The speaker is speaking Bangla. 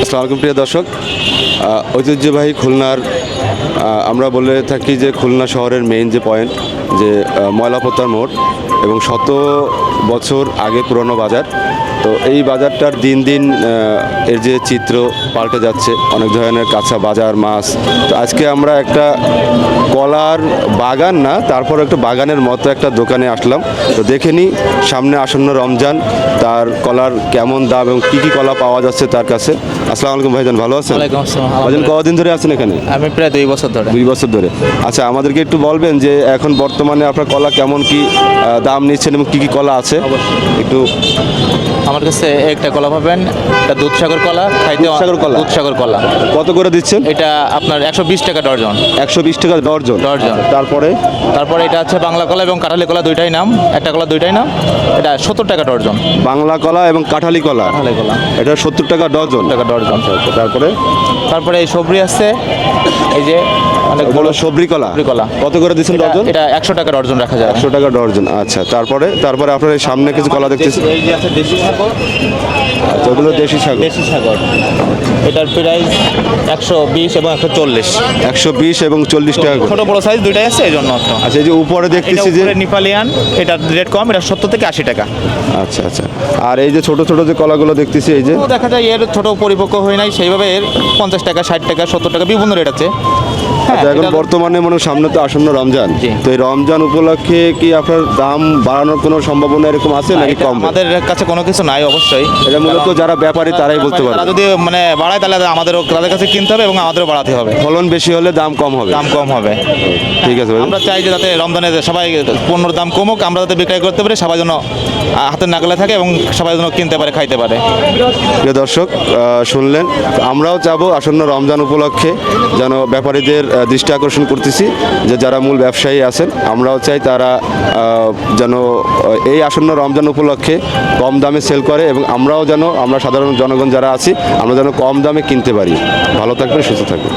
আসসালামু আলাইকুম প্রিয় দর্শক, ঐতিহ্যবাহী খুলনার আমরা বলে থাকি যে খুলনা শহরের মেইন যে পয়েন্ট যে ময়লাপোতার মোড় এবং শত বছর আগে পুরনো বাজার। তো এই বাজারটার দিন দিন এর যে চিত্র পাল্টে যাচ্ছে, অনেক ধরনের কাঁচা বাজার মাছ। তো আজকে আমরা একটা কলার বাগান না, তারপর একটা বাগানের মতো একটা দোকানে আসলাম। তো দেখে নিই সামনে আসন্ন রমজান, তার কলার কেমন দাম এবং কী কী কলা পাওয়া যাচ্ছে তার কাছে। আসসালামু আলাইকুম ভাইজান, ভালো আছেন? ওয়ালাইকুম আসসালাম। ভাইজান কতদিন ধরে আছেন এখানে? আমি প্রায় 2 বছর ধরে। 2 বছর ধরে। আচ্ছা, আমাদেরকে একটু বলবেন যে এখন বর্তমানে আপনার কলা কেমন কি দাম নিচ্ছেন এবং কী কী কলা আছে একটু। আমার কাছে একটা কলা পাবেন, এটা দুধসাগর কলা, খাইতে দুধসাগর কলা? দুধসাগর কলা। কত করে দিচ্ছেন? এটা আপনার 120 টাকা ডর্জন। 120 টাকা ডর্জন। ডর্জন। তারপরে তারপরে এটা আছে বাংলা কলা এবং কাঁঠালি কলা, দুইটাই নাম, একটা কলা দুইটাই নাম। এটা 70 টাকা ডর্জন। বাংলা কলা এবং কাঁঠালি কলা, কাঁঠালি কলা এটা 70 টাকা ডর্জন। টাকা ডর্জন। তারপরে তারপরে এই সবরি আছে, এই যে অনেক বড় সবরি কলা, সবরি কলা। কত করে দিচ্ছেন ডর্জন? এটা 100 টাকা ডর্জন রাখা যায়। 100 টাকা ডর্জন। আচ্ছা, তারপরে আপনার এই সামনে কিছু কলা দেখতেছি। এই যে আছে দেশি সাগর। আচ্ছা, ওগুলো দেশি সাগর। দেশি সাগর, এটার প্রাইস 120 এবং 140। 120 এবং 40 টাকা করে। ছোট বড় সাইজ দুইটাই আছে, এই জন্য। আচ্ছা, এই যে উপরে দেখতেছি যে নিপালিয়ান, এটার রেট কম, এটা 70 থেকে 80 টাকা। আচ্ছা আচ্ছা, আর এই যে ছোট ছোট যে কলাগুলো দেখতেছি এই যে তো দেখা যায় এর ছোট পরিপক্ক হয় নাই, সেইভাবে এর 50 টাকা, 60 টাকা, 70 টাকা বিভিন্ন রেট আছে। আচ্ছা, এখন বর্তমানে মানে সামনে তো আসন্ন রমজান, জি। তো এই রমজান উপলক্ষে কি আপনার দাম বাড়ানোর কোনো সম্ভাবনা এরকম আছে নাকি কম? আমাদের কাছে কোনো কিছু নাই অবশ্যই। এটা মূলত যারা ব্যাপারী তারাই বলতে পারে। তারা যদি মানে বাড়ায় তাহলে আমাদেরও তাদের কাছে কিনতে হবে এবং আমাদেরও বাড়াতে হবে। ফলন বেশি হলে দাম কম হবে। দাম কম হবে। ঠিক আছে ভাই। আমরা চাই যে যাতে রমজানে সবাই পণ্যর দাম কমুক, আমরা যাতে বিক্রয় করতে পারি, সবাই যেন হাতের নাগালে থাকে এবং সবাই যেন কিনতে পারে, খাইতে পারে। প্রিয় দর্শক, শুনলেন, আমরাও চাবো আসন্ন রমজান উপলক্ষে যেন ব্যাপারীদের দৃষ্টি আকর্ষণ করতেছি যে যারা মূল ব্যবসায়ী আছেন, আমরাও চাই তারা যেন এই আসন্ন রমজান উপলক্ষে কম দামে সেল করে এবং আমরা সাধারণ জনগণ যারা আছি আমরা যেন কম দামে কিনতে পারি। ভালো থাকবেন, সুস্থ থাকবেন।